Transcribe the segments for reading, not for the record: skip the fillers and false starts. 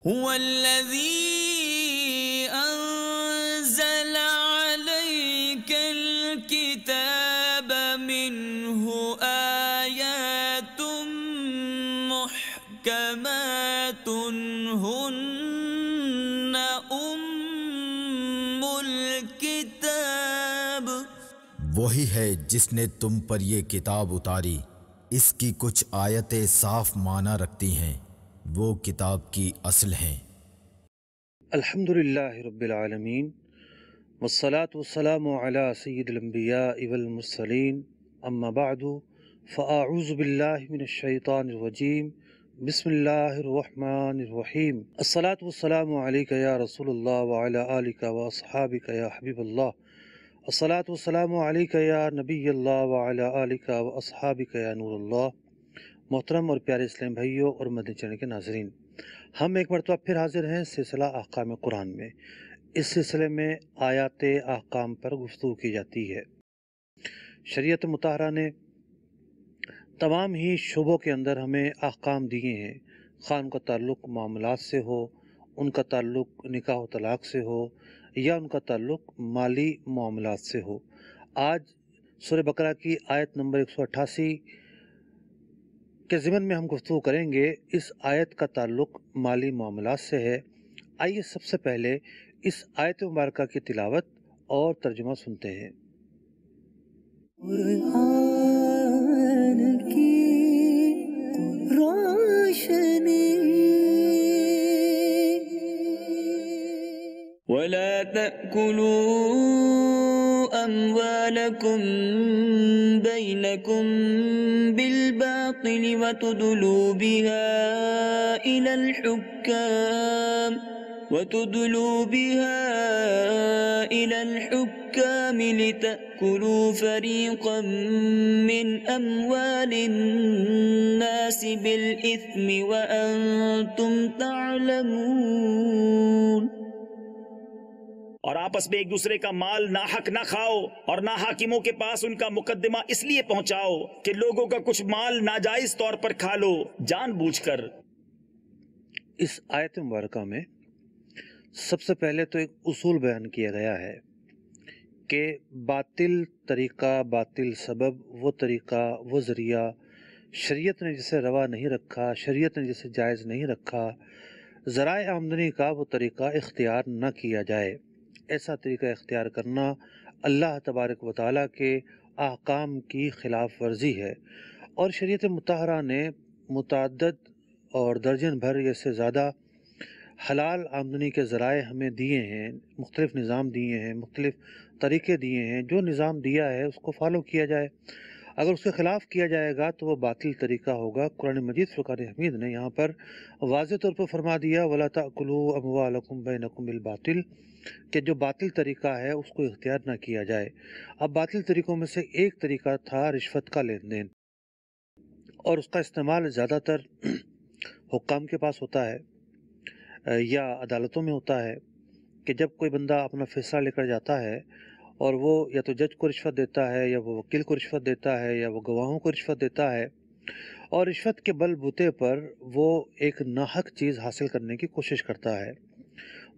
هو الذي أنزل عليك الكتاب منه آيات محكمات هن أم الكتاب، وہی ہے جس نے تم پر یہ کتاب اتاری، اس کی کچھ آیتیں صاف معنی رکھتی ہیں، وہ کتاب کی اصل ہیں۔ الحمدللہ رب العالمین والصلاة والسلام علی سید الانبیاء والمرسلین، اما بعد فاعوذ باللہ من الشیطان الرجیم، بسم اللہ الرحمن الرحیم۔ الصلاة والسلام علیک یا رسول اللہ وعلی آلک واصحابک یا حبیب اللہ، الصلاة والسلام علیک یا نبی اللہ وعلی آلک واصحابک یا نور اللہ۔ محترم اور پیارے اسلام بھائیوں اور مدنی چینل کے ناظرین، ہم ایک مرتبہ پھر حاضر ہیں سلسلہ احکام قرآن میں۔ اس سلسلے میں آیات احکام پر گفتگو کی جاتی ہے۔ شریعت مطہرہ نے تمام ہی شعبوں کے اندر ہمیں احکام دیے ہیں، خواہ ان کا تعلق معاملات سے ہو، ان کا تعلق نکاح و طلاق سے ہو، یا ان کا تعلق مالی معاملات سے ہو۔ آج سورہ بقرہ کی آیت نمبر 188 کے ضمن میں ہم گفتگو کریں گے۔ اس آیت کا تعلق مالی معاملات سے ہے۔ آئیے سب سے پہلے اس آیت مبارکہ کی تلاوت اور ترجمہ سنتے ہیں۔ قرآن کی روشنی، ولا تأكلوا أموالكم بينكم بالباطل وتدلوا بها إلى الحكام لتأكلوا فريقا من أموال الناس بالإثم وأنتم تعلمون۔ اور آپس میں ایک دوسرے کا مال ناحق نہ کھاؤ، اور نہ حاکموں کے پاس ان کا مقدمہ اس لیے پہنچاؤ کہ لوگوں کا کچھ مال ناجائز طور پر کھا لو جان بوجھ کر۔ اس آیت مبارکہ میں سب سے پہلے تو ایک اصول بیان کیا گیا ہے کہ باطل طریقہ، باطل سبب، وہ طریقہ، وہ ذریعہ شریعت نے جسے روا نہیں رکھا، شریعت نے جسے جائز نہیں رکھا، ذرائع آمدنی کا وہ طریقہ اختیار نہ کیا جائے۔ ایسا طریقہ اختیار کرنا اللہ تبارک و تعالیٰ کے احکام کی خلاف ورزی ہے، اور شریعت مطہرہ نے متعدد اور درجن بھر یا سے زیادہ حلال آمدنی کے ذرائع ہمیں دیے ہیں، مختلف نظام دیے ہیں، مختلف طریقے دیے ہیں۔ جو نظام دیا ہے اس کو فالو کیا جائے، اگر اس کے خلاف کیا جائے گا تو وہ باطل طریقہ ہوگا۔ قرآن مجید فرقان حمید نے یہاں پر واضح طور پر فرما دیا وَلَا تَأْكُلُوا أَمْوَالَكُمْ بَيْنَكُمْ بِالْبَاطِلِ، کہ جو باطل طریقہ ہے اس کو اختیار نہ کیا جائے۔ اب باطل طریقوں میں سے ایک طریقہ تھا رشوت کا لین دین، اور اس کا استعمال زیادہ تر حکام کے پاس ہوتا ہے یا عدالتوں میں ہوتا ہے، کہ جب کوئی بندہ اپنا فیصلہ لے کر جاتا ہے اور وہ یا تو جج کو رشوت دیتا ہے، یا وہ وکیل کو رشوت دیتا ہے، یا وہ گواہوں کو رشوت دیتا ہے، اور رشوت کے بل بوتے پر وہ ایک ناحق چیز حاصل کرنے کی کوشش کرتا ہے۔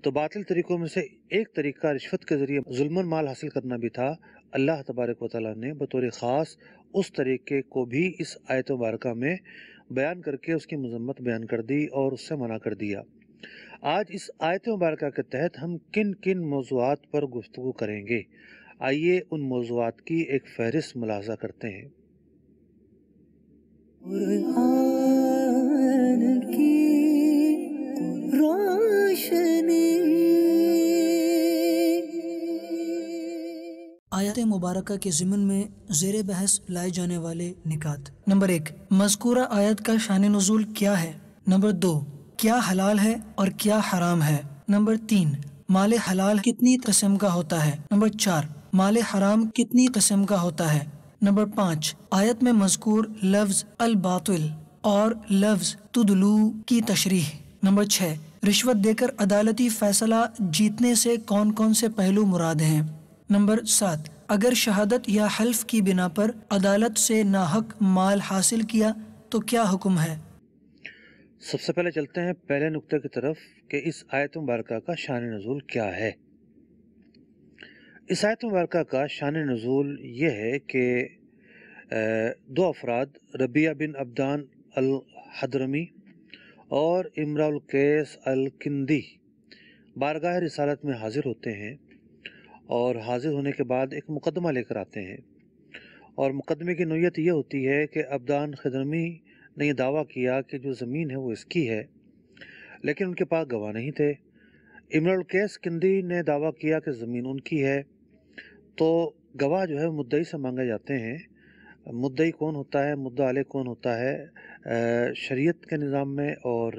تو باطل طریقوں میں سے ایک طریقہ رشوت کے ذریعے ظلم مال حاصل کرنا بھی تھا۔ اللہ تبارک و تعالیٰ نے بطور خاص اس طریقے کو بھی اس آیت مبارکہ میں بیان کر کے اس کی مذمت بیان کر دی اور اس سے منع کر دیا۔ آج اس آیت مبارکہ کے تحت ہم کن کن موضوعات پر گفتگو کریں گے، آئیے ان موضوعات کی ایک فہرست ملاحظہ کرتے ہیں۔ قرآن کی روشنی، آیات مبارکہ کے ضمن میں زیر بحث لائے جانے والے نکات۔ نمبر 1، مذکورہ آیت کا شان نزول کیا ہے؟ نمبر 2، کیا حلال ہے اور کیا حرام ہے؟ نمبر 3، مال حلال کتنی قسم کا ہوتا ہے؟ نمبر 4، مال حرام کتنی قسم کا ہوتا ہے؟ نمبر 5، آیت میں مذکور لفظ الباطل اور لفظ تدلو کی تشریح۔ نمبر 6، رشوت دے کر عدالتی فیصلہ جیتنے سے کون کون سے پہلو مراد ہیں؟ نمبر 7، اگر شہادت یا حلف کی بنا پر عدالت سے ناحق مال حاصل کیا تو کیا حکم ہے؟ سب سے پہلے چلتے ہیں پہلے نقطے کی طرف کہ اس آیت مبارکہ کا شان نزول کیا ہے۔ اس آیت مبارکہ کا شان نزول یہ ہے کہ دو افراد ربیہ بن عبدان الحضرمی اور امرا القیس الکندی بارگاہ رسالت میں حاضر ہوتے ہیں، اور حاضر ہونے کے بعد ایک مقدمہ لے کر آتے ہیں، اور مقدمے کی نوعیت یہ ہوتی ہے کہ عبدان خضرمی نے یہ دعویٰ کیا کہ جو زمین ہے وہ اس کی ہے، لیکن ان کے پاس گواہ نہیں تھے۔ امرا القیس کندی نے دعویٰ کیا کہ زمین ان کی ہے، تو گواہ جو ہے مدعی سے مانگے جاتے ہیں۔ مدعی کون ہوتا ہے، مدعا علیہ کون ہوتا ہے؟ شریعت کے نظام میں اور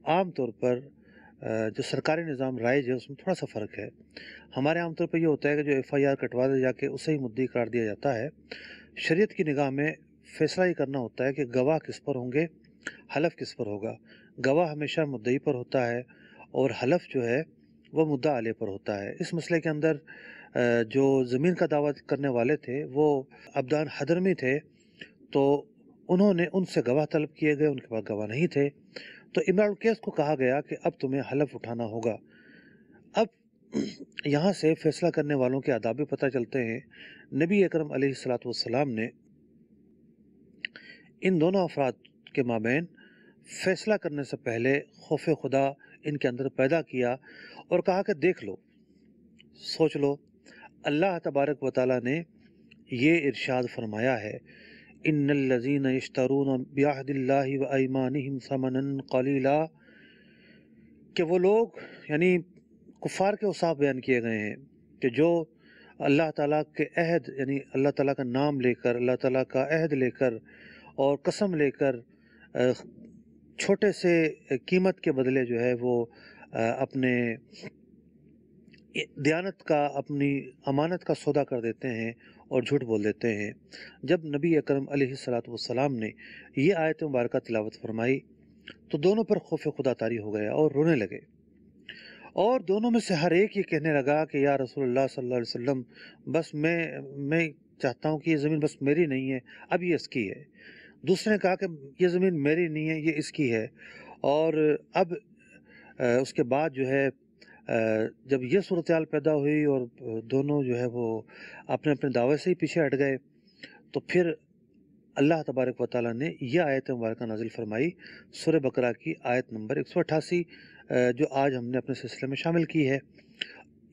عام طور پر جو سرکاری نظام رائج ہے اس میں تھوڑا سا فرق ہے۔ ہمارے عام طور پر یہ ہوتا ہے کہ جو ایف آئی آر کٹوا دے جا کے اسے ہی مدعی قرار دیا جاتا ہے۔ شریعت کی نگاہ میں فیصلہ یہ کرنا ہوتا ہے کہ گواہ کس پر ہوں گے، حلف کس پر ہوگا۔ گواہ ہمیشہ مدعی پر ہوتا ہے اور حلف جو ہے وہ مدعا علیہ پر ہوتا ہے۔ اس مسئلے کے اندر جو زمین کا دعویٰ کرنے والے تھے وہ عبدان حضرمی تھے، تو انہوں نے ان سے گواہ طلب کیے گئے، ان کے پاس گواہ نہیں تھے، تو امرا القیس کو کہا گیا کہ اب تمہیں حلف اٹھانا ہوگا۔ اب یہاں سے فیصلہ کرنے والوں کے آداب بھی پتہ چلتے ہیں۔ نبی اکرم علیہ الصلوۃ والسلام نے ان دونوں افراد کے مابین فیصلہ کرنے سے پہلے خوف خدا ان کے اندر پیدا کیا اور کہا کہ دیکھ لو، سوچ لو، اللہ تبارک و تعالیٰ نے یہ ارشاد فرمایا ہے، ان الذین یشترون بعہد اللہ و ایمانہم ثمنا قلیلا، کہ وہ لوگ، یعنی کفار کے اوصاف بیان کیے گئے ہیں کہ جو اللہ تعالیٰ کے عہد، یعنی اللہ تعالیٰ کا نام لے کر، اللہ تعالیٰ کا عہد لے کر اور قسم لے کر چھوٹے سے قیمت کے بدلے جو ہے وہ اپنے دیانت کا، اپنی امانت کا سودا کر دیتے ہیں اور جھوٹ بول دیتے ہیں۔ جب نبی اکرم علیہ الصلوۃ والسلام نے یہ آیت مبارکہ تلاوت فرمائی تو دونوں پر خوف خدا طاری ہو گیا اور رونے لگے، اور دونوں میں سے ہر ایک یہ کہنے لگا کہ یا رسول اللہ صلی اللہ علیہ وسلم، بس میں چاہتا ہوں کہ یہ زمین بس میری نہیں ہے، اب یہ اس کی ہے۔ دوسرے نے کہا کہ یہ زمین میری نہیں ہے، یہ اس کی ہے۔ اور اب اس کے بعد جو ہے جب یہ صورتحال پیدا ہوئی اور دونوں جو ہے وہ اپنے اپنے دعوے سے ہی پیچھے ہٹ گئے، تو پھر اللہ تبارک و تعالیٰ نے یہ آیت مبارکہ نازل فرمائی، سورہ بقرہ کی آیت نمبر 188، جو آج ہم نے اپنے سلسلے میں شامل کی ہے۔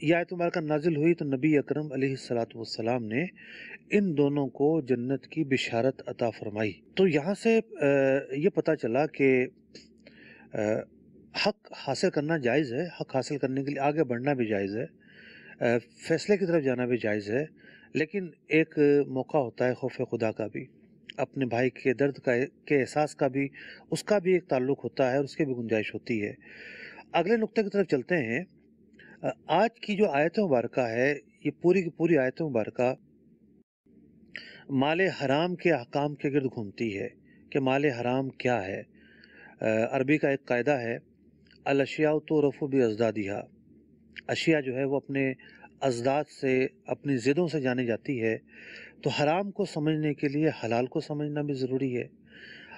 یہ آیت مبارکہ نازل ہوئی تو نبی اکرم علیہ الصلوۃ والسلام نے ان دونوں کو جنت کی بشارت عطا فرمائی۔ تو یہاں سے یہ پتہ چلا کہ حق حاصل کرنا جائز ہے، حق حاصل کرنے کے لیے آگے بڑھنا بھی جائز ہے، فیصلے کی طرف جانا بھی جائز ہے، لیکن ایک موقع ہوتا ہے خوف خدا کا بھی، اپنے بھائی کے درد کے احساس کا بھی، اس کا بھی ایک تعلق ہوتا ہے اور اس کی بھی گنجائش ہوتی ہے۔ اگلے نقطے کی طرف چلتے ہیں۔ آج کی جو آیت مبارکہ ہے، یہ پوری کی پوری آیت مبارکہ مال حرام کے احکام کے گرد گھومتی ہے کہ مال حرام کیا ہے۔ عربی کا ایک قاعدہ ہے، الاشیاء تعرف بازدادها، اشیاء جو ہے وہ اپنے ازداد سے، اپنی ضدوں سے جانی جاتی ہے، تو حرام کو سمجھنے کے لیے حلال کو سمجھنا بھی ضروری ہے۔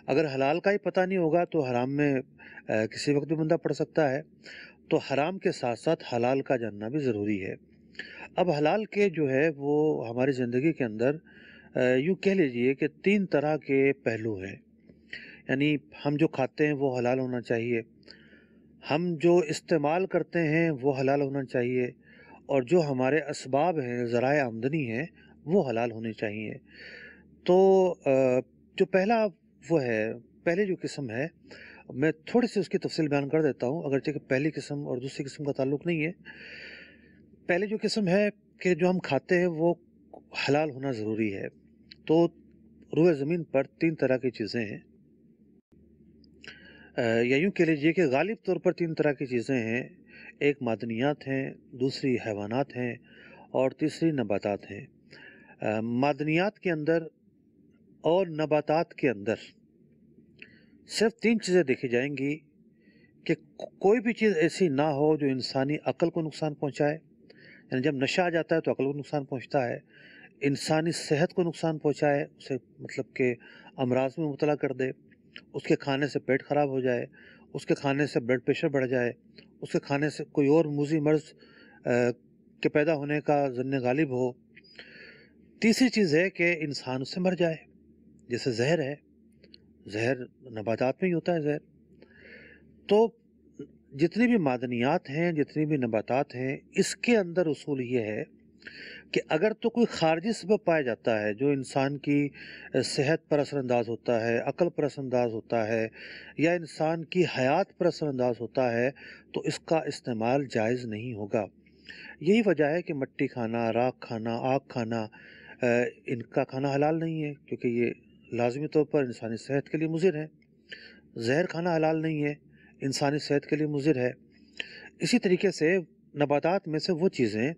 اگر حلال کا ہی پتہ نہیں ہوگا تو حرام میں کسی وقت بھی بندہ پڑ سکتا ہے، تو حرام کے ساتھ ساتھ حلال کا جاننا بھی ضروری ہے۔ اب حلال کے جو ہے وہ ہماری زندگی کے اندر یوں کہہ لیجئے کہ 3 طرح کے پہلو ہیں، یعنی ہم جو کھاتے ہیں وہ حلال ہونا چاہیے، ہم جو استعمال کرتے ہیں وہ حلال ہونا چاہیے، اور جو ہمارے اسباب ہیں، ذرائع آمدنی ہیں، وہ حلال ہونے چاہیے۔ تو جو پہلا وہ ہے، پہلی جو قسم ہے، میں تھوڑی سی اس کی تفصیل بیان کر دیتا ہوں، اگرچہ کہ پہلی قسم اور دوسری قسم کا تعلق نہیں ہے۔ پہلی جو قسم ہے کہ جو ہم کھاتے ہیں وہ حلال ہونا ضروری ہے۔ تو روئے زمین پر 3 طرح کی چیزیں ہیں، یا یوں کہہ لیجیے کہ غالب طور پر 3 طرح کی چیزیں ہیں۔ ایک معدنیات ہیں، دوسری حیوانات ہیں، اور تیسری نباتات ہیں۔ معدنیات کے اندر اور نباتات کے اندر صرف 3 چیزیں دیکھی جائیں گی کہ کوئی بھی چیز ایسی نہ ہو جو انسانی عقل کو نقصان پہنچائے، یعنی جب نشہ آ جاتا ہے تو عقل کو نقصان پہنچتا ہے، انسانی صحت کو نقصان پہنچائے، اسے مطلب کہ امراض میں مبتلا کر دے، اس کے کھانے سے پیٹ خراب ہو جائے، اس کے کھانے سے بلڈ پریشر بڑھ جائے، اس کے کھانے سے کوئی اور موذی مرض کے پیدا ہونے کا ظن غالب ہو۔ تیسری چیز ہے کہ انسان اس سے مر جائے، جیسے زہر ہے، زہر نباتات میں ہی ہوتا ہے زہر۔ تو جتنی بھی معدنیات ہیں، جتنی بھی نباتات ہیں، اس کے اندر اصول یہ ہے کہ اگر تو کوئی خارجی سبب پایا جاتا ہے جو انسان کی صحت پر اثر انداز ہوتا ہے، عقل پر اثر انداز ہوتا ہے، یا انسان کی حیات پر اثر انداز ہوتا ہے، تو اس کا استعمال جائز نہیں ہوگا۔ یہی وجہ ہے کہ مٹی کھانا، راکھ کھانا، آگ کھانا، ان کا کھانا حلال نہیں ہے، کیونکہ یہ لازمی طور پر انسانی صحت کے لیے مضر ہے۔ زہر کھانا حلال نہیں ہے، انسانی صحت کے لیے مضر ہے۔ اسی طریقے سے نباتات میں سے وہ چیزیں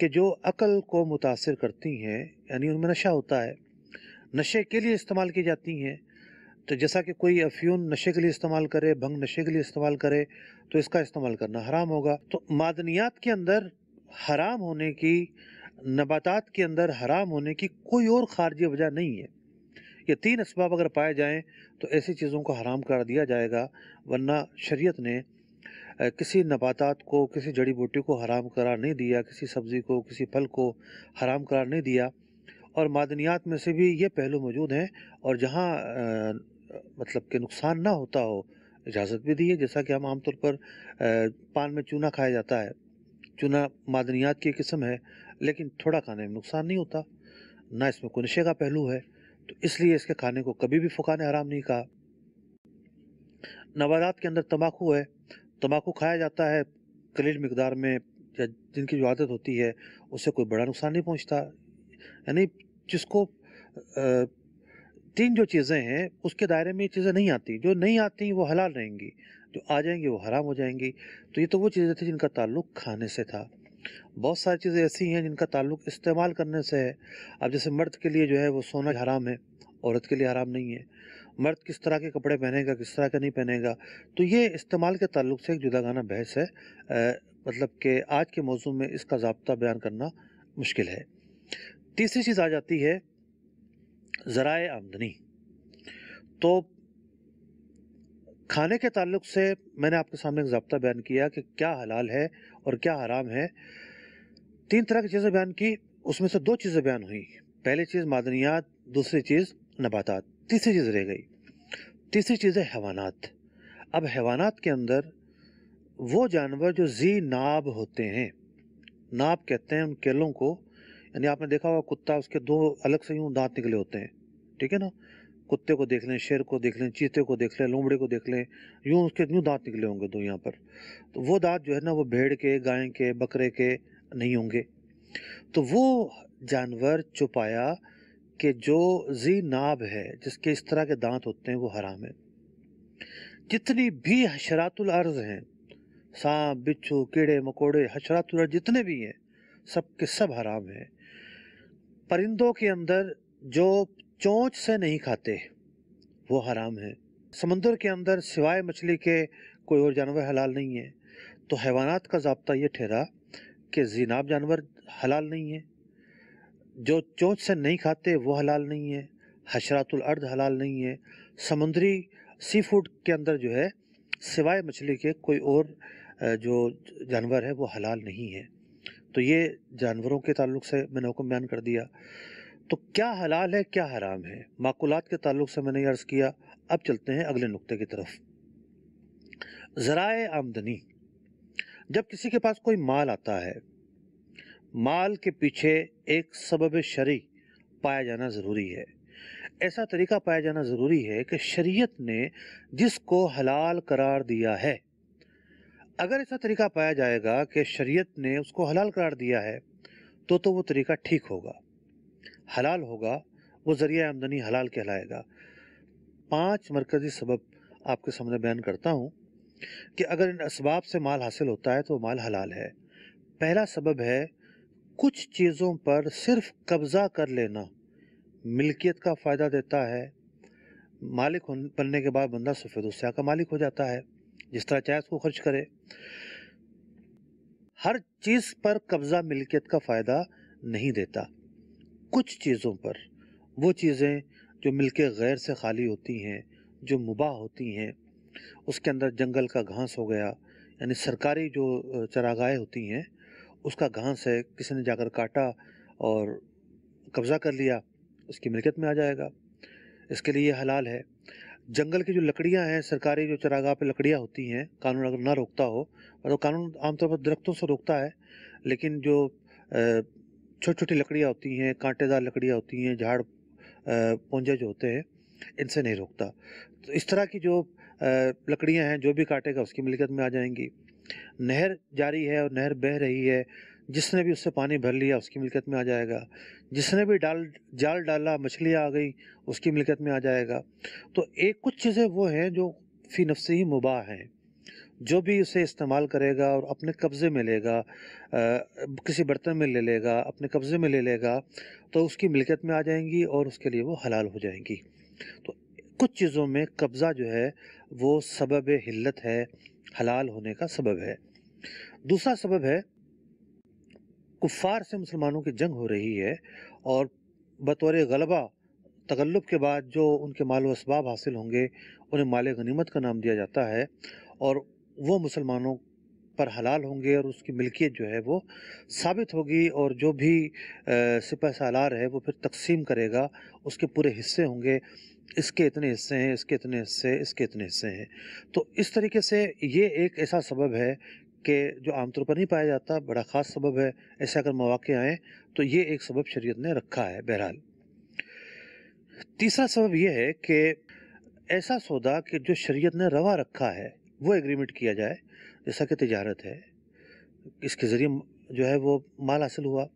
کہ جو عقل کو متاثر کرتی ہیں، یعنی ان میں نشہ ہوتا ہے، نشے کے لیے استعمال کی جاتی ہیں، تو جیسا کہ کوئی افیون نشے کے لیے استعمال کرے، بھنگ نشے کے لیے استعمال کرے، تو اس کا استعمال کرنا حرام ہوگا۔ تو معدنیات کے اندر حرام ہونے کی، نباتات کے اندر حرام ہونے کی کوئی اور خارجی وجہ نہیں ہے۔ یہ تین اسباب اگر پائے جائیں تو ایسی چیزوں کو حرام قرار دیا جائے گا، ورنہ شریعت نے کسی نباتات کو، کسی جڑی بوٹی کو حرام قرار نہیں دیا، کسی سبزی کو، کسی پھل کو حرام قرار نہیں دیا۔ اور معدنیات میں سے بھی یہ پہلو موجود ہیں، اور جہاں مطلب کہ نقصان نہ ہوتا ہو اجازت بھی دی ہے، جیسا کہ ہم عام طور پر پان میں چونا کھایا جاتا ہے، چونا معدنیات کی قسم ہے، لیکن تھوڑا کھانے میں نقصان نہیں ہوتا، نہ اس میں کوئی نشے کا پہلو ہے، تو اس لیے اس کے کھانے کو کبھی بھی فقہا نے حرام نہیں کہا۔ نباتات کے اندر تمباکو ہے، تمباکو کھایا جاتا ہے قلیل مقدار میں، یا جن کی جو عادت ہوتی ہے اس سے کوئی بڑا نقصان نہیں پہنچتا۔ یعنی جس کو تین جو چیزیں ہیں اس کے دائرے میں یہ چیزیں نہیں آتی، جو نہیں آتی وہ حلال رہیں گی، جو آ جائیں گی وہ حرام ہو جائیں گی۔ تو یہ تو وہ چیزیں تھیں جن کا تعلق کھانے سے تھا۔ بہت ساری چیزیں ایسی ہیں جن کا تعلق استعمال کرنے سے ہے۔ اب جیسے مرد کے لیے جو ہے وہ سونا حرام ہے، عورت کے لیے حرام نہیں ہے۔ مرد کس طرح کے کپڑے پہنے گا، کس طرح کا نہیں پہنے گا، تو یہ استعمال کے تعلق سے ایک جداگانہ بحث ہے، مطلب کہ آج کے موضوع میں اس کا ضابطہ بیان کرنا مشکل ہے۔ تیسری چیز آ جاتی ہے ذرائع آمدنی۔ تو کھانے کے تعلق سے میں نے آپ کے سامنے ایک ضابطہ بیان کیا کہ کیا حلال ہے اور کیا حرام ہے۔ تین طرح کی چیزیں بیان کی، اس میں سے دو چیزیں بیان ہوئی، پہلی چیز معدنیات، دوسری چیز نباتات، تیسری چیز رہ گئی۔ تیسری چیز ہے حیوانات۔ اب حیوانات کے اندر وہ جانور جو ذی ناب ہوتے ہیں، ناب کہتے ہیں ان کیلوں کو، یعنی آپ نے دیکھا ہوا کتا، اس کے دو الگ سے یوں دانت نکلے ہوتے ہیں، ٹھیک ہے نا؟ کتے کو دیکھ لیں، شیر کو دیکھ لیں، چیتے کو دیکھ لیں، لومڑے کو دیکھ لیں، یوں اس کے یوں دانت نکلے ہوں گے دو یہاں پر۔ تو وہ دانت جو ہے نا وہ بھیڑ کے، گائے کے، بکرے کے نہیں ہوں گے۔ تو وہ جانور چھپایا کہ جو ذی ناب ہے، جس کے اس طرح کے دانت ہوتے ہیں، وہ حرام ہے۔ جتنی بھی حشرات الارض ہیں، سانپ، بچھو، کیڑے مکوڑے، حشرات الارض جتنے بھی ہیں، سب کے سب حرام ہیں۔ پرندوں کے اندر جو چونچ سے نہیں کھاتے وہ حرام ہے۔ سمندر کے اندر سوائے مچھلی کے کوئی اور جانور حلال نہیں ہے۔ تو حیوانات کا ضابطہ یہ ٹھہرا کہ ذی ناب جانور حلال نہیں ہے، جو چونچ سے نہیں کھاتے وہ حلال نہیں ہے، حشرات الارض حلال نہیں ہے، سمندری سی فوڈ کے اندر جو ہے سوائے مچھلی کے کوئی اور جو جانور ہے وہ حلال نہیں ہے۔ تو یہ جانوروں کے تعلق سے میں نے حکم بیان کر دیا۔ تو کیا حلال ہے، کیا حرام ہے، معقولات کے تعلق سے میں نے عرض کیا۔ اب چلتے ہیں اگلے نقطے کی طرف، ذرائع آمدنی۔ جب کسی کے پاس کوئی مال آتا ہے، مال کے پیچھے ایک سبب شرعی پایا جانا ضروری ہے۔ ایسا طریقہ پایا جانا ضروری ہے کہ شریعت نے جس کو حلال قرار دیا ہے، اگر ایسا طریقہ پایا جائے گا کہ شریعت نے اس کو حلال قرار دیا ہے تو وہ طریقہ ٹھیک ہوگا، حلال ہوگا، وہ ذریعہ آمدنی حلال کہلائے گا۔ 5 مرکزی سبب آپ کے سامنے بیان کرتا ہوں کہ اگر ان اسباب سے مال حاصل ہوتا ہے تو وہ مال حلال ہے۔ پہلا سبب ہے کچھ چیزوں پر صرف قبضہ کر لینا ملکیت کا فائدہ دیتا ہے۔ مالک بننے کے بعد بندہ سفید و سیاہ کا مالک ہو جاتا ہے، جس طرح چاہے اس کو خرچ کرے۔ ہر چیز پر قبضہ ملکیت کا فائدہ نہیں دیتا، کچھ چیزوں پر، وہ چیزیں جو ملک غیر سے خالی ہوتی ہیں، جو مباح ہوتی ہیں اس کے اندر جنگل کا گھاس ہو گیا، یعنی سرکاری جو چراگاہیں ہوتی ہیں اس کا گھاس ہے، کسی نے جا کر کاٹا اور قبضہ کر لیا، اس کی ملکیت میں آ جائے گا، اس کے لیے یہ حلال ہے۔ جنگل کی جو لکڑیاں ہیں، سرکاری جو چراگاہ پہ لکڑیاں ہوتی ہیں، قانون اگر نہ روکتا ہو، اور تو قانون عام طور پر درختوں سے روکتا ہے، لیکن جو چھوٹی چھوٹی لکڑیاں ہوتی ہیں، کانٹے دار لکڑیاں ہوتی ہیں، جھاڑ پونجے جو ہوتے ہیں، ان سے نہیں روکتا۔ تو اس طرح کی جو لکڑیاں ہیں، جو بھی کاٹے گا اس کی ملکیت میں آ جائیں گی۔ نہر جاری ہے اور نہر بہہ رہی ہے، جس نے بھی اس سے پانی بھر لیا اس کی ملکیت میں آ جائے گا۔ جس نے بھی جال ڈالا، مچھلیاں آ گئی، اس کی ملکیت میں آ جائے گا۔ تو کچھ چیزیں وہ ہیں جو فی نفسی ہی مباح ہیں، جو بھی اسے استعمال کرے گا اور اپنے قبضے میں لے گا، کسی برتن میں لے لے گا، اپنے قبضے میں لے لے گا، تو اس کی ملکیت میں آ جائیں گی اور اس کے لیے وہ حلال ہو جائیں گی۔ تو کچھ چیزوں میں قبضہ جو ہے وہ سبب حلت ہے، حلال ہونے کا سبب ہے۔ دوسرا سبب ہے، کفار سے مسلمانوں کی جنگ ہو رہی ہے اور بطور غلبہ تغلب کے بعد جو ان کے مال و اسباب حاصل ہوں گے انہیں مال غنیمت کا نام دیا جاتا ہے، اور وہ مسلمانوں پر حلال ہوں گے اور اس کی ملکیت جو ہے وہ ثابت ہوگی، اور جو بھی سپہ سالار ہے وہ پھر تقسیم کرے گا، اس کے پورے حصے ہوں گے، اس کے اتنے حصے ہیں، اس کے اتنے حصے، اس کے اتنے حصے ہیں۔ تو اس طریقے سے یہ ایک ایسا سبب ہے کہ جو عام طور پر نہیں پایا جاتا، بڑا خاص سبب ہے۔ ایسے اگر مواقع آئیں تو یہ ایک سبب شریعت نے رکھا ہے۔ بہرحال تیسرا سبب یہ ہے کہ ایسا سودا کہ جو شریعت نے روا رکھا ہے وہ ایگریمنٹ کیا جائے، جیسا کہ تجارت ہے، اس کے ذریعے جو ہے وہ مال حاصل ہوا،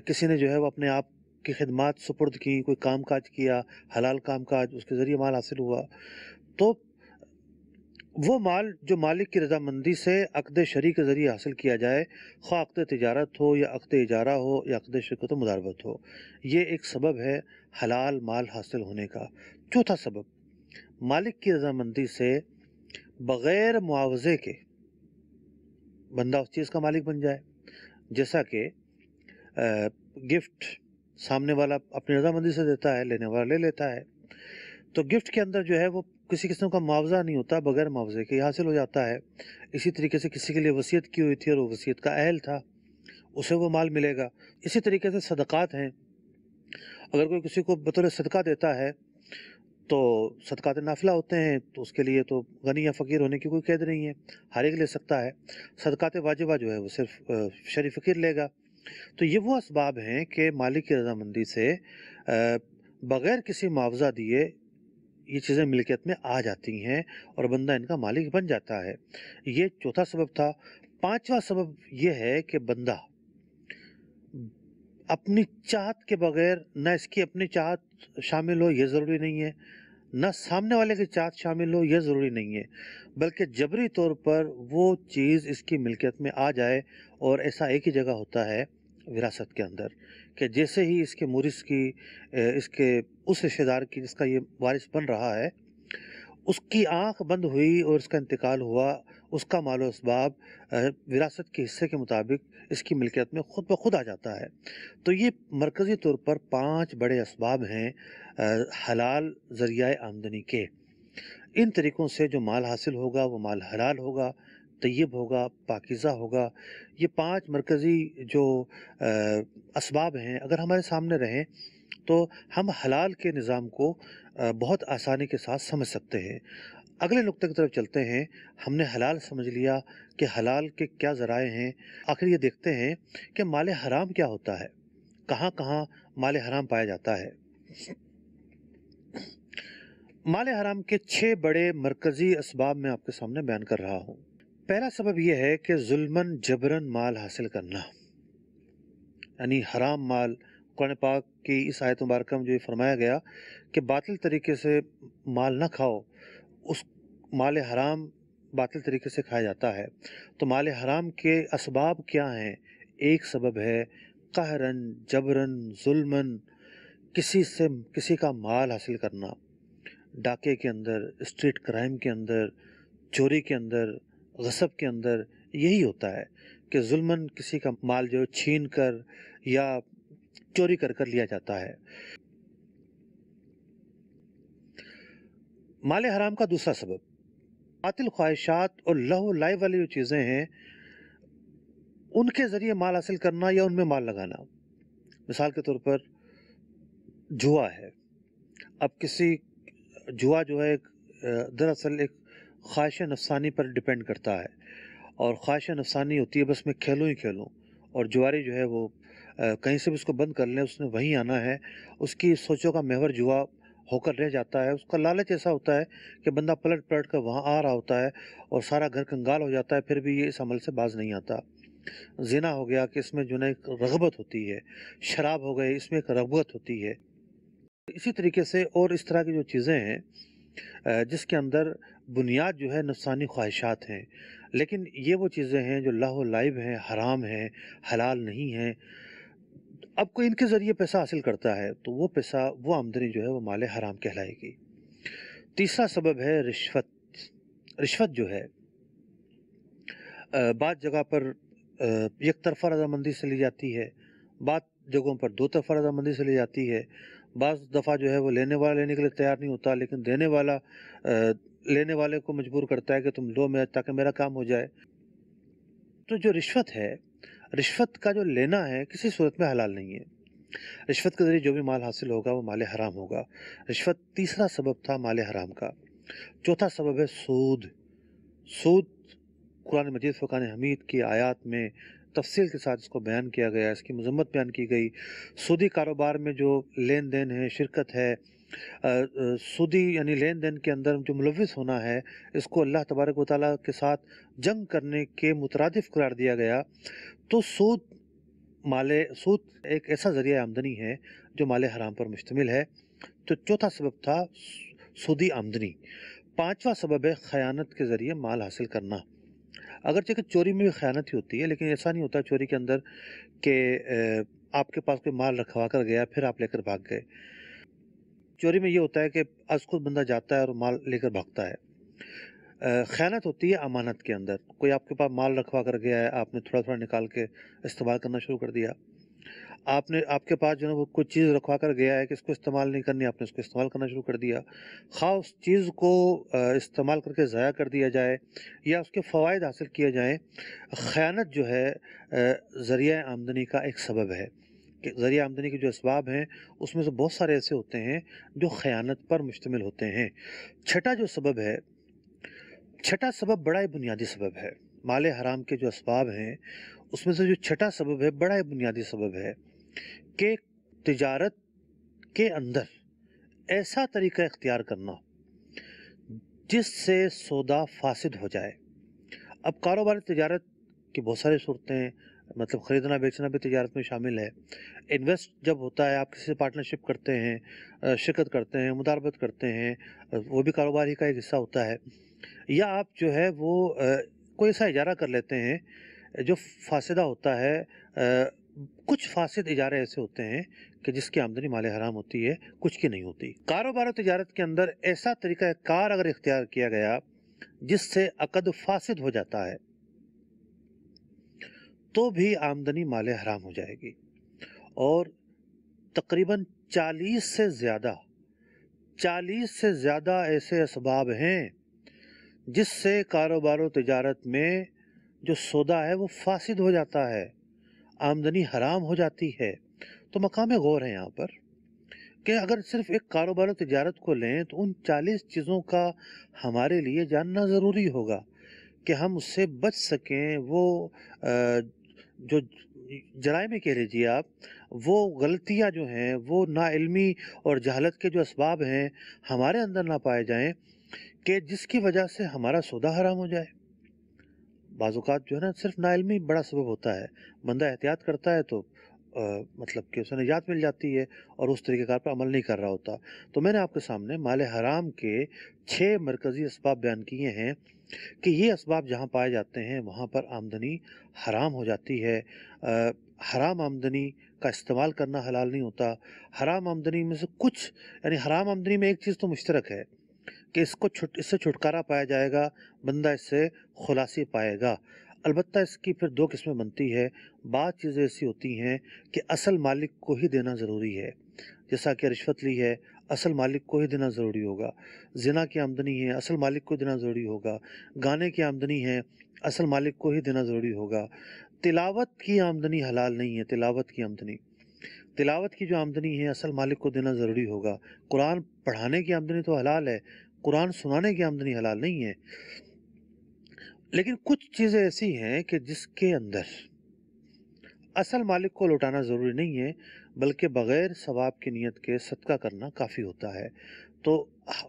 کسی نے جو ہے وہ اپنے آپ کی خدمات سپرد کی، کوئی کام کاج کیا، حلال کام کاج، اس کے ذریعے مال حاصل ہوا، تو وہ مال جو مالک کی رضامندی سے عقد شرعی کے ذریعے حاصل کیا جائے، خواہ عقد تجارت ہو یا عقد اجارہ ہو یا عقد شرکت و مضاربت ہو، یہ ایک سبب ہے حلال مال حاصل ہونے کا۔ چوتھا سبب، مالک کی رضامندی سے بغیر معاوضے کے بندہ اس چیز کا مالک بن جائے، جیسا کہ گفٹ سامنے والا اپنی رضامندی سے دیتا ہے، لینے والا لے لیتا ہے، تو گفٹ کے اندر جو ہے وہ کسی قسم کا معاوضہ نہیں ہوتا، بغیر معاوضے کے حاصل ہو جاتا ہے۔ اسی طریقے سے کسی کے لیے وصیت کی ہوئی تھی اور وہ وصیت کا اہل تھا، اسے وہ مال ملے گا۔ اسی طریقے سے صدقات ہیں، اگر کوئی کسی کو بطور صدقہ دیتا ہے تو صدقات نافلہ ہوتے ہیں، تو اس کے لیے تو غنی یا فقیر ہونے کی کوئی قید نہیں ہے، ہر ایک لے سکتا ہے۔ صدقات واجبہ جو ہے وہ صرف شرعی فقیر لے گا۔ تو یہ وہ اسباب ہیں کہ مالک کی رضامندی سے بغیر کسی معاوضہ دیے یہ چیزیں ملکیت میں آ جاتی ہیں اور بندہ ان کا مالک بن جاتا ہے۔ یہ چوتھا سبب تھا۔ پانچواں سبب یہ ہے کہ بندہ اپنی چاہت کے بغیر، نہ اس کی اپنی چاہت شامل ہو یہ ضروری نہیں ہے، نہ سامنے والے کی چاہت شامل ہو یہ ضروری نہیں ہے، بلکہ جبری طور پر وہ چیز اس کی ملکیت میں آ جائے۔ اور ایسا ایک ہی جگہ ہوتا ہے وراثت کے اندر، کہ جیسے ہی اس کے مورث کی، اس کے اس رشتہ دار کی جس کا یہ وارث بن رہا ہے، اس کی آنکھ بند ہوئی اور اس کا انتقال ہوا، اس کا مال و اسباب وراثت کے حصے کے مطابق اس کی ملکیت میں خود بخود آ جاتا ہے۔ تو یہ مرکزی طور پر 5 بڑے اسباب ہیں حلال ذریعہ آمدنی کے۔ ان طریقوں سے جو مال حاصل ہوگا وہ مال حلال ہوگا، طیب ہوگا، پاکیزہ ہوگا۔ یہ 5 مرکزی جو اسباب ہیں اگر ہمارے سامنے رہیں تو ہم حلال کے نظام کو بہت آسانی کے ساتھ سمجھ سکتے ہیں۔ اگلے نقطے کی طرف چلتے ہیں۔ ہم نے حلال سمجھ لیا کہ حلال کے کیا ذرائع ہیں، آخر یہ دیکھتے ہیں کہ مال حرام کیا ہوتا ہے، کہاں کہاں مال حرام پایا جاتا ہے۔ مال حرام کے 6 بڑے مرکزی اسباب میں آپ کے سامنے بیان کر رہا ہوں۔ پہلا سبب یہ ہے کہ ظلماً جبراً مال حاصل کرنا، یعنی حرام مال۔ قرآن پاک کی اس آیت مبارکہ میں جو یہ فرمایا گیا کہ باطل طریقے سے مال نہ کھاؤ، اس مال حرام باطل طریقے سے کھایا جاتا ہے۔ تو مال حرام کے اسباب کیا ہیں؟ ایک سبب ہے قہراً جبراً ظلماً، کسی سے کسی کا مال حاصل کرنا، ڈاکے کے اندر، اسٹریٹ کرائم کے اندر، چوری کے اندر، غصب کے اندر، یہی ہوتا ہے کہ ظلماً کسی کا مال جو چھین کر یا چوری کر لیا جاتا ہے۔ مال حرام کا دوسرا سبب باطل خواہشات اور لہو لائب والی جو چیزیں ہیں ان کے ذریعے مال حاصل کرنا یا ان میں مال لگانا. مثال کے طور پر جوا ہے. اب کسی جوا جو ہے دراصل ایک خواہش نفسانی پر ڈیپینڈ کرتا ہے، اور خواہش نفسانی ہوتی ہے بس میں کھیلوں ہی کھیلوں، اور جواری جو ہے وہ کہیں سے بھی اس کو بند کر لیں اس نے وہیں آنا ہے. اس کی سوچوں کا محور جوا ہو کر رہ جاتا ہے. اس کا لالچ ایسا ہوتا ہے کہ بندہ پلٹ پلٹ کر وہاں آ رہا ہوتا ہے اور سارا گھر کنگال ہو جاتا ہے، پھر بھی یہ اس عمل سے باز نہیں آتا. زنا ہو گیا کہ اس میں جو ہے ایک رغبت ہوتی ہے. شراب ہو گئے اس میں ایک رغبت ہوتی ہے. اسی طریقے سے اور اس طرح کی جو چیزیں ہیں جس کے اندر بنیاد جو ہے نفسانی خواہشات ہیں، لیکن یہ وہ چیزیں ہیں جو لہو لائب ہیں، حرام ہیں، حلال نہیں ہیں. اب کوئی ان کے ذریعے پیسہ حاصل کرتا ہے تو وہ پیسہ، وہ آمدنی جو ہے وہ مال حرام کہلائے گی. تیسرا سبب ہے رشوت. رشوت جو ہے بعض جگہ پر یک طرفہ رضامندی سے لی جاتی ہے، بعض جگہوں پر دو طرفہ رضامندی سے لی جاتی ہے. بعض دفعہ جو ہے وہ لینے والا لینے کے لیے تیار نہیں ہوتا، لیکن دینے والا لینے والے کو مجبور کرتا ہے کہ تم لو میں تاکہ میرا کام ہو جائے. تو جو رشوت ہے، رشوت کا جو لینا ہے کسی صورت میں حلال نہیں ہے. رشوت کے ذریعے جو بھی مال حاصل ہوگا وہ مال حرام ہوگا. رشوت تیسرا سبب تھا مال حرام کا. چوتھا سبب ہے سود. سود قرآن مجید فرقان حمید کی آیات میں تفصیل کے ساتھ اس کو بیان کیا گیا، اس کی مذمت بیان کی گئی. سودی کاروبار میں جو لین دین ہے، شرکت ہے، سودی یعنی لین دین کے اندر جو ملوث ہونا ہے، اس کو اللہ تبارک و تعالیٰ کے ساتھ جنگ کرنے کے مترادف قرار دیا گیا. تو سود ایک ایسا ذریعہ آمدنی ہے جو مال حرام پر مشتمل ہے. تو چوتھا سبب تھا سودی آمدنی. پانچواں سبب ہے خیانت کے ذریعے مال حاصل کرنا. اگرچہ کہ چوری میں بھی خیانت ہی ہوتی ہے، لیکن ایسا نہیں ہوتا چوری کے اندر کہ آپ کے پاس کوئی مال رکھوا کر گیا پھر آپ لے کر بھاگ گئے. چوری میں یہ ہوتا ہے کہ از خود بندہ جاتا ہے اور مال لے کر بھاگتا ہے. خیانت ہوتی ہے امانت کے اندر. کوئی آپ کے پاس مال رکھوا کر گیا ہے، آپ نے تھوڑا تھوڑا نکال کے استعمال کرنا شروع کر دیا. آپ کے پاس جو ہے وہ کوئی چیز رکھوا کر گیا ہے کہ اس کو استعمال نہیں کرنی، آپ نے اس کو استعمال کرنا شروع کر دیا. خواہ اس چیز کو استعمال کر کے ضائع کر دیا جائے یا اس کے فوائد حاصل کیے جائیں. خیانت جو ہے ذریعہ آمدنی کا ایک سبب ہے. کہ ذریعہ آمدنی کے جو اسباب ہیں اس میں سے بہت سارے ایسے ہوتے ہیں جو خیانت پر مشتمل ہوتے ہیں. چھٹا جو سبب ہے، چھٹا سبب بڑا ہی بنیادی سبب ہے. مال حرام کے جو اسباب ہیں اس میں سے جو چھٹا سبب ہے بڑا ہی بنیادی سبب ہے کہ تجارت کے اندر ایسا طریقہ اختیار کرنا جس سے سودا فاسد ہو جائے. اب کاروباری تجارت کی بہت ساری صورتیں ہیں، مطلب خریدنا بیچنا بھی تجارت میں شامل ہے. انویسٹ جب ہوتا ہے، آپ کسی سے پارٹنرشپ کرتے ہیں، شرکت کرتے ہیں، مداربت کرتے ہیں، وہ بھی کاروبار ہی کا ایک حصہ ہوتا ہے. یا آپ جو ہے وہ کوئی ایسا اجارہ کر لیتے ہیں جو فاسدہ ہوتا ہے. کچھ فاسد اجارے ایسے ہوتے ہیں کہ جس کی آمدنی مال حرام ہوتی ہے، کچھ کی نہیں ہوتی. کاروبار و تجارت کے اندر ایسا طریقہ کار اگر اختیار کیا گیا جس سے عقد فاسد ہو جاتا ہے تو بھی آمدنی مال حرام ہو جائے گی. اور تقریباً 40 سے زیادہ ایسے اسباب ہیں جس سے کاروبار و تجارت میں جو سودا ہے وہ فاسد ہو جاتا ہے، آمدنی حرام ہو جاتی ہے. تو مقام غور ہے یہاں پر کہ اگر صرف ایک کاروبار و تجارت کو لیں تو ان 40 چیزوں کا ہمارے لیے جاننا ضروری ہوگا کہ ہم اس سے بچ سکیں. وہ جو جرائم کہہ لیجیے آپ، وہ غلطیاں جو ہیں، وہ ناعلمی اور جہالت کے جو اسباب ہیں ہمارے اندر نہ پائے جائیں کہ جس کی وجہ سے ہمارا سودا حرام ہو جائے. بعض اوقات جو ہے نا صرف ناعلمی بڑا سبب ہوتا ہے. بندہ احتیاط کرتا ہے تو مطلب کہ اسے نجات مل جاتی ہے اور اس طریقہ کار پر عمل نہیں کر رہا ہوتا. تو میں نے آپ کے سامنے مال حرام کے 6 مرکزی اسباب بیان کیے ہیں کہ یہ اسباب جہاں پائے جاتے ہیں وہاں پر آمدنی حرام ہو جاتی ہے. حرام آمدنی کا استعمال کرنا حلال نہیں ہوتا. حرام آمدنی میں سے کچھ، یعنی حرام آمدنی میں ایک چیز تو مشترک ہے کہ اس سے چھٹکارا پایا جائے گا، بندہ اس سے خلاصی پائے گا. البتہ اس کی پھر 2 قسمیں بنتی ہے. بعض چیزیں ایسی ہوتی ہیں کہ اصل مالک کو ہی دینا ضروری ہے، جیسا کہ رشوت لی ہے، اصل مالک کو ہی دینا ضروری ہوگا، زنا کی آمدنی ہے اصل مالک کو دینا ضروری ہوگا، گانے کی آمدنی ہے اصل مالک کو ہی دینا ضروری ہوگا، تلاوت کی آمدنی حلال نہیں ہے، تلاوت کی جو آمدنی ہے اصل مالک کو دینا ضروری ہوگا، قرآن پڑھانے کی آمدنی تو حلال ہے، قرآن سنانے کی آمدنی حلال نہیں ہے۔ لیکن کچھ چیزیں ایسی ہیں کہ جس کے اندر اصل مالک کو لوٹانا ضروری نہیں ہے، بلکہ بغیر ثواب کی نیت کے صدقہ کرنا کافی ہوتا ہے۔ تو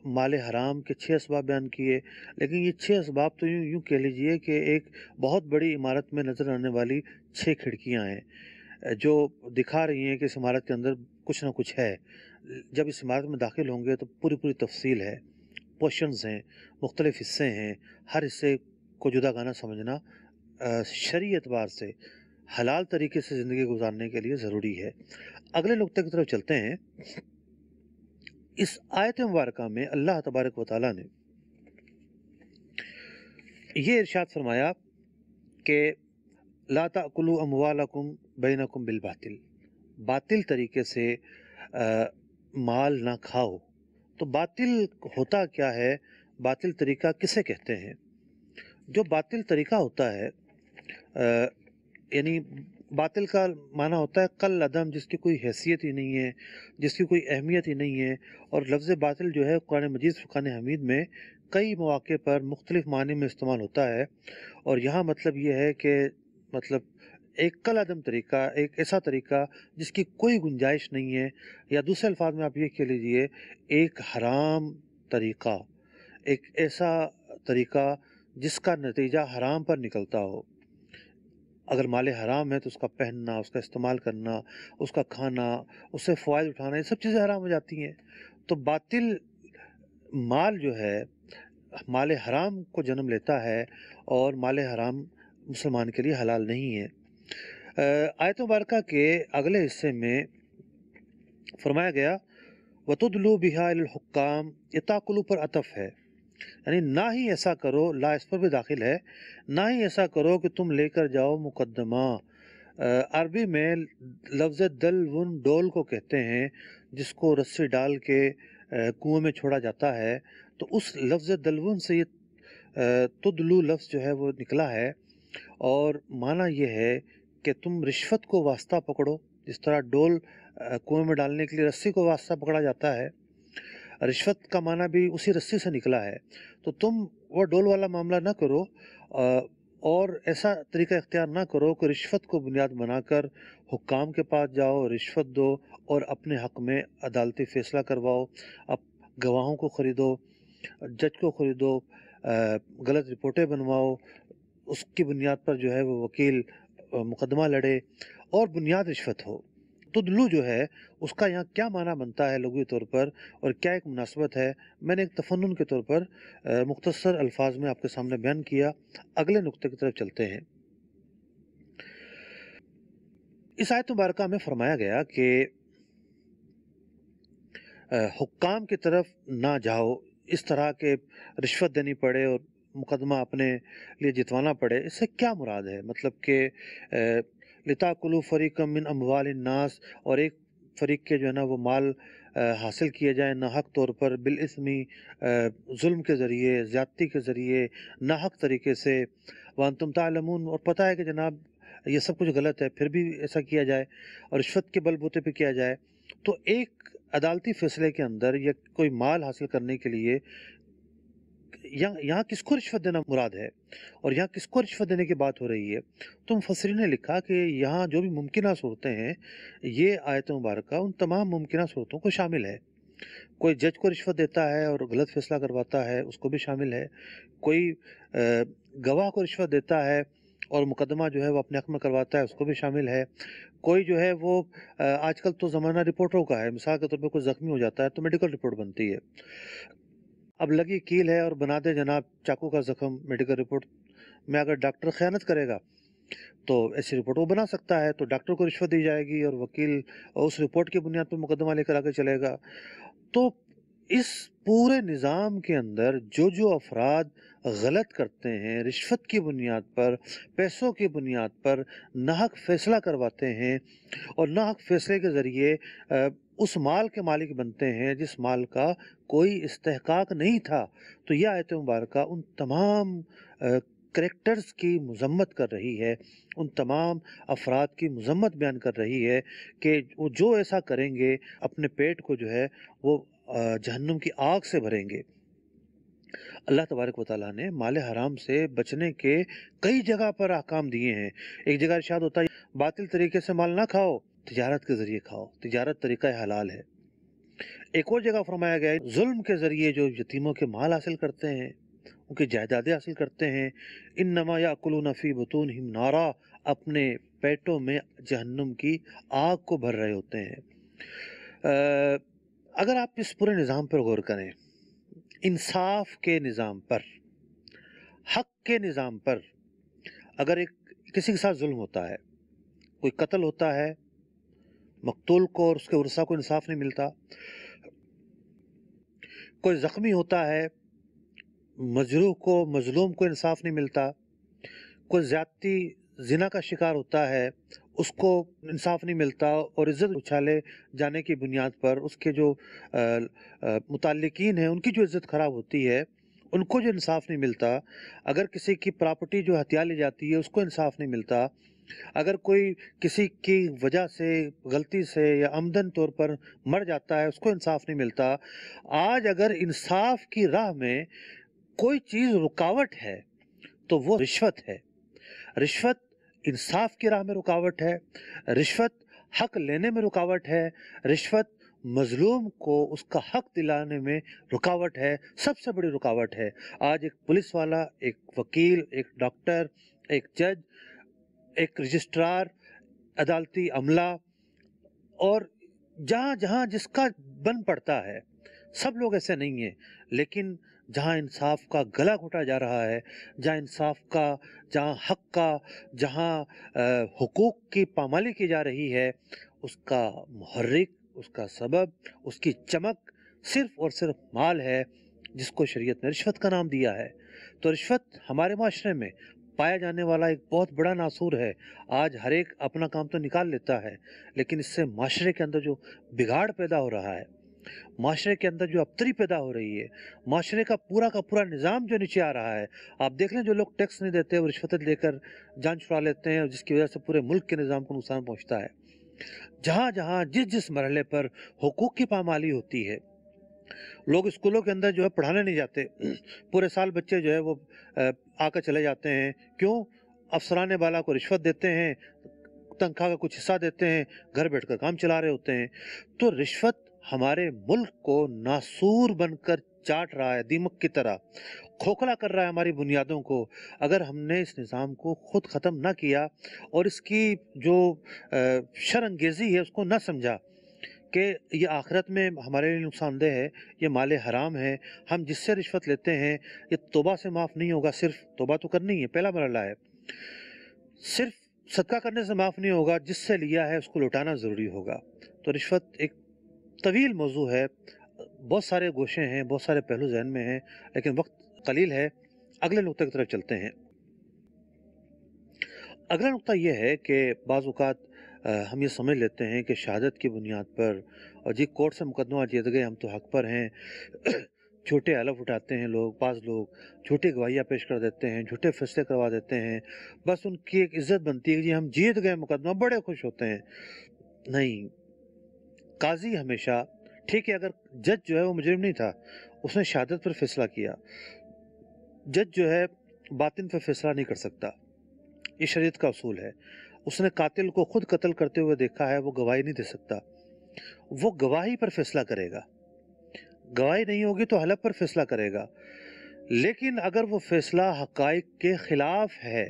مال حرام کے 6 اسباب بیان کیے، لیکن یہ 6 اسباب تو یوں کہہ لیجئے کہ ایک بہت بڑی عمارت میں نظر آنے والی 6 کھڑکیاں ہیں جو دکھا رہی ہیں کہ اس عمارت کے اندر کچھ نہ کچھ ہے۔ جب اس عمارت میں داخل ہوں گے تو پوری تفصیل ہے، پورشنز ہیں، مختلف حصے ہیں، ہر حصے کو جدا گانا سمجھنا شرعی اعتبار سے حلال طریقے سے زندگی گزارنے کے لیے ضروری ہے۔ اگلے نقطے کی طرف چلتے ہیں۔ اس آیت مبارکہ میں اللہ تبارک و تعالیٰ نے یہ ارشاد فرمایا کہ لا تأکلوا اموالکم بینکم بالباطل، باطل طریقے سے مال نہ کھاؤ۔ تو باطل ہوتا کیا ہے؟ باطل طریقہ کسے کہتے ہیں؟ جو باطل طریقہ ہوتا ہے یعنی باطل کا معنی ہوتا ہے کل عدم، جس کی کوئی حیثیت ہی نہیں ہے، جس کی کوئی اہمیت ہی نہیں ہے۔ اور لفظ باطل جو ہے قرآن مجید فرقان حمید میں کئی مواقع پر مختلف معنی میں استعمال ہوتا ہے، اور یہاں مطلب یہ ہے کہ مطلب ایک کل عدم طریقہ، ایک ایسا طریقہ جس کی کوئی گنجائش نہیں ہے، یا دوسرے الفاظ میں آپ یہ کہہ لیجئے ایک حرام طریقہ، ایک ایسا طریقہ جس کا نتیجہ حرام پر نکلتا ہو۔ اگر مال حرام ہے تو اس کا پہننا، اس کا استعمال کرنا، اس کا کھانا، اس سے فوائد اٹھانا، یہ سب چیزیں حرام ہو جاتی ہیں۔ تو باطل مال جو ہے مال حرام کو جنم لیتا ہے، اور مال حرام مسلمان کے لیے حلال نہیں ہے۔ آیت مبارکہ کے اگلے حصے میں فرمایا گیا وَتُدْلُوا بِهَا إِلَى الْحُكَّامِ، یہ تاکلو پر عطف ہے، یعنی نہ ہی ایسا کرو، لا اس پر بھی داخل ہے، نہ ہی ایسا کرو کہ تم لے کر جاؤ مقدمہ۔ عربی میں لفظ دلون ڈول کو کہتے ہیں، جس کو رسی ڈال کے کنویں میں چھوڑا جاتا ہے، تو اس لفظ دلون سے یہ تدلو لفظ جو ہے وہ نکلا ہے، اور معنی یہ ہے کہ تم رشوت کو واسطہ پکڑو، جس طرح ڈول کنویں میں ڈالنے کے لیے رسی کو واسطہ پکڑا جاتا ہے، رشوت کا معنی بھی اسی رسی سے نکلا ہے۔ تو تم وہ ڈول والا معاملہ نہ کرو، اور ایسا طریقہ اختیار نہ کرو کہ رشوت کو بنیاد بنا کر حکام کے پاس جاؤ، رشوت دو اور اپنے حق میں عدالتی فیصلہ کرواؤ، اب گواہوں کو خریدو، جج کو خریدو، غلط رپورٹیں بنواؤ، اس کی بنیاد پر جو ہے وہ وکیل مقدمہ لڑے، اور بنیاد رشوت ہو۔ تدلو جو ہے اس کا یہاں کیا معنی بنتا ہے لغوی طور پر، اور کیا ایک مناسبت ہے، میں نے ایک تفنن کے طور پر مختصر الفاظ میں آپ کے سامنے بیان کیا۔ اگلے نقطے کی طرف چلتے ہیں۔ اس آیت مبارکہ میں فرمایا گیا کہ حکام کی طرف نہ جاؤ، اس طرح کے رشوت دینی پڑے اور مقدمہ اپنے لیے جتوانا پڑے۔ اس سے کیا مراد ہے؟ مطلب کہ لِتَأْكُلُوا فَرِيقًا مِّنْ أَمْوَالِ النَّاسِ، اور ایک فریق کے جو ہے نا وہ مال حاصل کیے جائیں ناحق طور پر، بالاسمی، ظلم کے ذریعے، زیادتی کے ذریعے، ناحق طریقے سے، وَأَنْتُمْ تَعْلَمُونَ، اور پتہ ہے کہ جناب یہ سب کچھ غلط ہے، پھر بھی ایسا کیا جائے اور رشوت کے بل بوتے پہ کیا جائے۔ تو ایک عدالتی فیصلے کے اندر یا کوئی مال حاصل کرنے کے لیے یہاں کس کو رشوت دینا مراد ہے، اور یہاں کس کو رشوت دینے کی بات ہو رہی ہے؟ تو مفسرین نے لکھا کہ یہاں جو بھی ممکنہ صورتیں ہیں، یہ آیت مبارکہ ان تمام ممکنہ صورتوں کو شامل ہے۔ کوئی جج کو رشوت دیتا ہے اور غلط فیصلہ کرواتا ہے، اس کو بھی شامل ہے۔ کوئی گواہ کو رشوت دیتا ہے اور مقدمہ جو ہے وہ اپنے حق میں کرواتا ہے، اس کو بھی شامل ہے۔ کوئی جو ہے وہ آج کل تو زمانہ رپورٹوں کا ہے، مثال کے طور پہ کوئی زخمی ہو جاتا ہے تو میڈیکل رپورٹ بنتی ہے۔ اب لگی کیل ہے اور بنا دے جناب چاقو کا زخم، میڈیکل رپورٹ میں اگر ڈاکٹر خیانت کرے گا تو ایسی رپورٹ وہ بنا سکتا ہے، تو ڈاکٹر کو رشوت دی جائے گی اور وکیل اس رپورٹ کی بنیاد پر مقدمہ لے کر آگے چلے گا۔ تو اس پورے نظام کے اندر جو افراد غلط کرتے ہیں، رشوت کی بنیاد پر، پیسوں کی بنیاد پر ناحق فیصلہ کرواتے ہیں، اور ناحق فیصلے کے ذریعے اس مال کے مالک بنتے ہیں جس مال کا کوئی استحقاق نہیں تھا۔ تو یہ آیت مبارکہ ان تمام کریکٹرز کی مذمت کر رہی ہے، ان تمام افراد کی مذمت بیان کر رہی ہے کہ وہ جو ایسا کریں گے اپنے پیٹ کو جو ہے وہ جہنم کی آگ سے بھریں گے۔ اللہ تبارک و تعالیٰ نے مال حرام سے بچنے کے کئی جگہ پر احکام دیے ہیں۔ ایک جگہ ارشاد ہوتا ہے باطل طریقے سے مال نہ کھاؤ، تجارت کے ذریعے کھاؤ، تجارت طریقہ حلال ہے۔ ایک اور جگہ فرمایا گیا ہے ظلم کے ذریعے جو یتیموں کے مال حاصل کرتے ہیں، ان کی جائیدادیں حاصل کرتے ہیں، انما یاکلون فی بطونہم نارا، اپنے پیٹوں میں جہنم کی آگ کو بھر رہے ہوتے ہیں۔ اگر آپ اس پورے نظام پر غور کریں، انصاف کے نظام پر، حق کے نظام پر، اگر کسی کے ساتھ ظلم ہوتا ہے، کوئی قتل ہوتا ہے، مقتول کو اور اس کے ورثہ کو انصاف نہیں ملتا، کوئی زخمی ہوتا ہے، مجروح کو مظلوم کو انصاف نہیں ملتا، کوئی زیادتی زنا کا شکار ہوتا ہے اس کو انصاف نہیں ملتا اور عزت اچھالے جانے کی بنیاد پر اس کے جو متعلقین ہیں ان کی جو عزت خراب ہوتی ہے ان کو جو انصاف نہیں ملتا، اگر کسی کی پراپرٹی جو ہتھیا لی جاتی ہے اس کو انصاف نہیں ملتا، اگر کوئی کسی کی وجہ سے غلطی سے یا عمدن طور پر مر جاتا ہے اس کو انصاف نہیں ملتا۔ آج اگر انصاف کی راہ میں کوئی چیز رکاوٹ ہے تو وہ رشوت ہے۔ رشوت انصاف کی راہ میں رکاوٹ ہے، رشوت حق لینے میں رکاوٹ ہے، رشوت مظلوم کو اس کا حق دلانے میں رکاوٹ ہے، سب سے بڑی رکاوٹ ہے۔ آج ایک پولیس والا، ایک وکیل، ایک ڈاکٹر، ایک جج، ایک رجسٹرار، عدالتی عملہ اور جہاں جہاں جس کا بن پڑتا ہے، سب لوگ ایسے نہیں ہیں، لیکن جہاں انصاف کا گلا گھوٹا جا رہا ہے، جہاں انصاف کا، جہاں حق کا، جہاں حقوق کی پامالی کی جا رہی ہے، اس کا محرک، اس کا سبب، اس کی چمک صرف اور صرف مال ہے، جس کو شریعت نے رشوت کا نام دیا ہے۔ تو رشوت ہمارے معاشرے میں پایا جانے والا ایک بہت بڑا ناسور ہے۔ آج ہر ایک اپنا کام تو نکال لیتا ہے، لیکن اس سے معاشرے کے اندر جو بگاڑ پیدا ہو رہا ہے، معاشرے کے اندر جو ابتری پیدا ہو رہی ہے، معاشرے کا پورا نظام جو نیچے آ رہا ہے، آپ دیکھ لیں جو لوگ ٹیکس نہیں دیتے وہ رشوت لے کر جان چھڑا لیتے ہیں، اور جس کی وجہ سے پورے ملک کے نظام کو نقصان پہنچتا ہے۔ جہاں جہاں جس مرحلے پر حقوق کی پامالی ہوتی ہے، لوگ اسکولوں کے اندر جو ہے پڑھانے نہیں جاتے، پورے سال بچے جو ہے وہ آ کر چلے جاتے ہیں، کیوں؟ افسران بالا کو رشوت دیتے ہیں، تنخواہ کا کچھ حصہ دیتے ہیں، گھر بیٹھ کر کام چلا رہے ہوتے ہیں۔ تو رشوت ہمارے ملک کو ناسور بن کر چاٹ رہا ہے، دیمک کی طرح کھوکھلا کر رہا ہے ہماری بنیادوں کو۔ اگر ہم نے اس نظام کو خود ختم نہ کیا اور اس کی جو شر انگیزی ہے اس کو نہ سمجھا کہ یہ آخرت میں ہمارے لیے نقصان دہ ہے، یہ مال حرام ہے، ہم جس سے رشوت لیتے ہیں یہ توبہ سے معاف نہیں ہوگا، صرف توبہ تو کرنی ہے، پہلا مرحلہ ہے، صرف صدقہ کرنے سے معاف نہیں ہوگا، جس سے لیا ہے اس کو لوٹانا ضروری ہوگا۔ تو رشوت ایک طویل موضوع ہے، بہت سارے گوشے ہیں، بہت سارے پہلو ذہن میں ہیں، لیکن وقت قلیل ہے، اگلے نقطے کی طرف چلتے ہیں۔ اگلا نقطہ یہ ہے کہ بعض اوقات ہم یہ سمجھ لیتے ہیں کہ شہادت کی بنیاد پر اور جی کورٹ سے مقدمہ جیت گئے ہم تو حق پر ہیں، جھوٹے حلف اٹھاتے ہیں لوگ، بعض لوگ جھوٹی گواہیاں پیش کر دیتے ہیں، جھوٹے فیصلے کروا دیتے ہیں، بس ان کی ایک عزت بنتی ہے کہ جی ہم جیت گئے مقدمہ، بڑے خوش ہوتے ہیں۔ نہیں، قاضی ہمیشہ، ٹھیک ہے اگر جج جو ہے وہ مجرم نہیں تھا، اس نے شہادت پر فیصلہ کیا، جج جو ہے باطن پر فیصلہ نہیں کر سکتا، یہ شریعت کا اصول ہے۔ اس نے قاتل کو خود قتل کرتے ہوئے دیکھا ہے، وہ گواہی نہیں دے سکتا، وہ گواہی پر فیصلہ کرے گا، گواہی نہیں ہوگی تو حلف پر فیصلہ کرے گا۔ لیکن اگر وہ فیصلہ حقائق کے خلاف ہے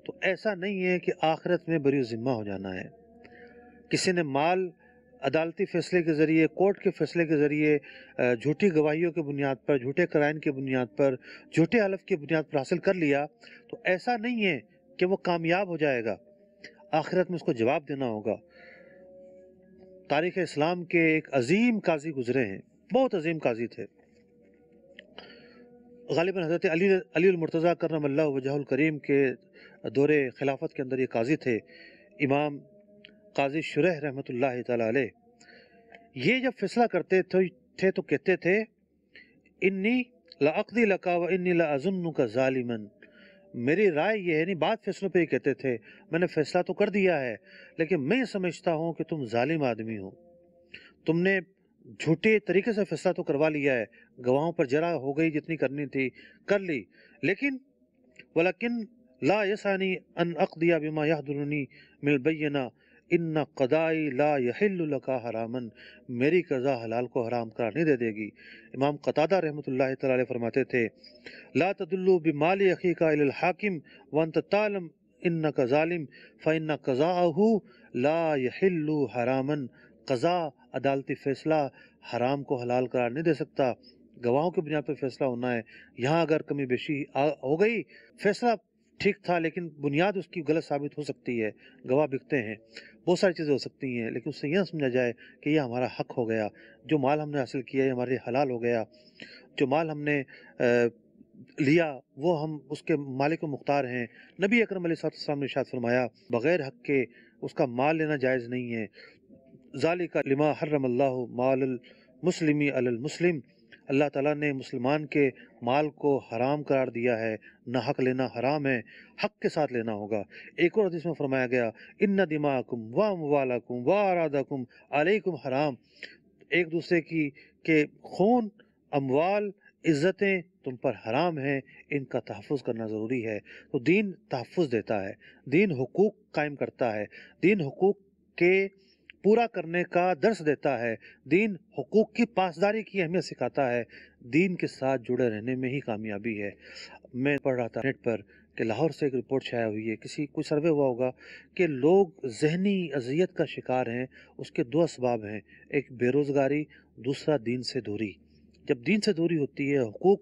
تو ایسا نہیں ہے کہ آخرت میں بری ذمہ ہو جانا ہے۔ کسی نے مال عدالتی فیصلے کے ذریعے، کورٹ کے فیصلے کے ذریعے، جھوٹی گواہیوں کی بنیاد پر، جھوٹے قرائن کی بنیاد پر، جھوٹے حلف کی بنیاد پر حاصل کر لیا تو ایسا نہیں ہے کہ وہ کامیاب ہو جائے گا، آخرت میں اس کو جواب دینا ہوگا۔ تاریخ اسلام کے ایک عظیم قاضی گزرے ہیں، بہت عظیم قاضی تھے، غالباً حضرت علی المرتضیٰ کرم اللہ وجہ الکریم کے دور خلافت کے اندر یہ قاضی تھے، امام قاضی شریح رحمۃ اللہ تعالی علیہ۔ یہ جب فیصلہ کرتے تھے تو کہتے تھے انی لاقضی لکا و انی لاظنک ظالما، میری رائے یہ ہے، نہیں بات فیصلوں پہ ہی کہتے تھے، میں نے فیصلہ تو کر دیا ہے لیکن میں سمجھتا ہوں کہ تم ظالم آدمی ہو، تم نے جھوٹے طریقے سے فیصلہ تو کروا لیا ہے، گواہوں پر جرا ہو گئی، جتنی کرنی تھی کر لی، لیکن ولیکن لا یسانی ان اقضی بما یحضرنی من البینہ ان قضائی لا یحل لکا حراما، میری قضا حلال کو حرام قرار نہیں دے گی۔ امام قتادہ رحمۃ اللہ تعالی علیہ فرماتے تھے لا تدلوا بمال اخیک الی الحاکم وانت تعلم انک ظالم فان قضاءہ لا یحل حراما، قضا عدالتی فیصلہ حرام کو حلال قرار نہیں دے سکتا، گواہوں کی بنیاد پر فیصلہ ہونا ہے، یہاں اگر کمی بیشی ہو گئی، فیصلہ ٹھیک تھا لیکن بنیاد اس کی غلط ثابت ہو سکتی ہے، گواہ بکتے ہیں، بہت ساری چیزیں ہو سکتی ہیں، لیکن اس سے یہ سمجھا جائے کہ یہ ہمارا حق ہو گیا، جو مال ہم نے حاصل کیا ہے ہمارے لیے حلال ہو گیا، جو مال ہم نے لیا وہ ہم اس کے مالک و مختار ہیں۔ نبی اکرم علیہ السلام نے ارشاد فرمایا بغیر حق کے اس کا مال لینا جائز نہیں ہے، ذالک لما حرم اللہ مال المسلم علی المسلم، اللہ تعالیٰ نے مسلمان کے مال کو حرام قرار دیا ہے، نہ حق لینا حرام ہے، حق کے ساتھ لینا ہوگا۔ ایک اور حدیث میں فرمایا گیا ان دماءکم و اموالکم و اعراضکم علیکم حرام، ایک دوسرے کی کہ خون، اموال، عزتیں تم پر حرام ہیں، ان کا تحفظ کرنا ضروری ہے۔ تو دین تحفظ دیتا ہے، دین حقوق قائم کرتا ہے، دین حقوق کے پورا کرنے کا درس دیتا ہے، دین حقوق کی پاسداری کی اہمیت سکھاتا ہے، دین کے ساتھ جڑے رہنے میں ہی کامیابی ہے۔ میں پڑھ رہا تھا نیٹ پر کہ لاہور سے ایک رپورٹ شائع ہوئی ہے، کوئی سروے ہوا ہوگا کہ لوگ ذہنی اذیت کا شکار ہیں، اس کے دو اسباب ہیں، ایک بے روزگاری، دوسرا دین سے دوری۔ جب دین سے دوری ہوتی ہے، حقوق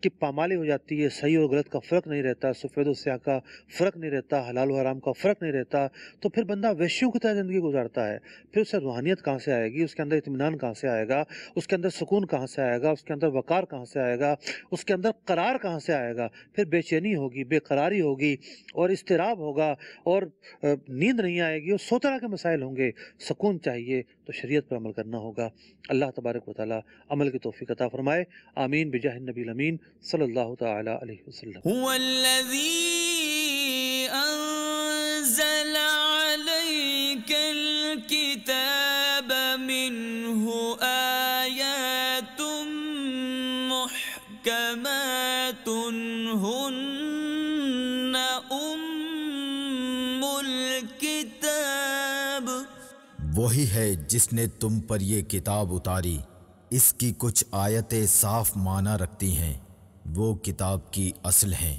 کی پامالی ہو جاتی ہے، صحیح اور غلط کا فرق نہیں رہتا، سفید و سیاہ کا فرق نہیں رہتا، حلال و حرام کا فرق نہیں رہتا، تو پھر بندہ وحشیوں کی طرح زندگی گزارتا ہے، پھر اسے روحانیت کہاں سے آئے گی، اس کے اندر اطمینان کہاں سے آئے گا، اس کے اندر سکون کہاں سے آئے گا، اس کے اندر وقار کہاں سے آئے گا، اس کے اندر قرار کہاں سے آئے گا، پھر بے چینی ہوگی، بے قراری ہوگی اور اضطراب ہوگا اور نیند نہیں آئے گی اور 100 طرح کے مسائل ہوں گے۔ سکون چاہیے تو شریعت پر عمل کرنا ہوگا۔ اللہ تبارک و تعالی عمل کی توفیق عطا فرمائے، آمین بجاہ النبی الامین صلی اللہ تعالی علیہ وسلم۔ هو الذي أنزل عليك الكتاب منه آيات محكمات هن أم الكتاب، وہی ہے جس نے تم پر یہ کتاب اتاری، اس کی کچھ آیتیں صاف معنی رکھتی ہیں، وہ کتاب کی اصل ہیں۔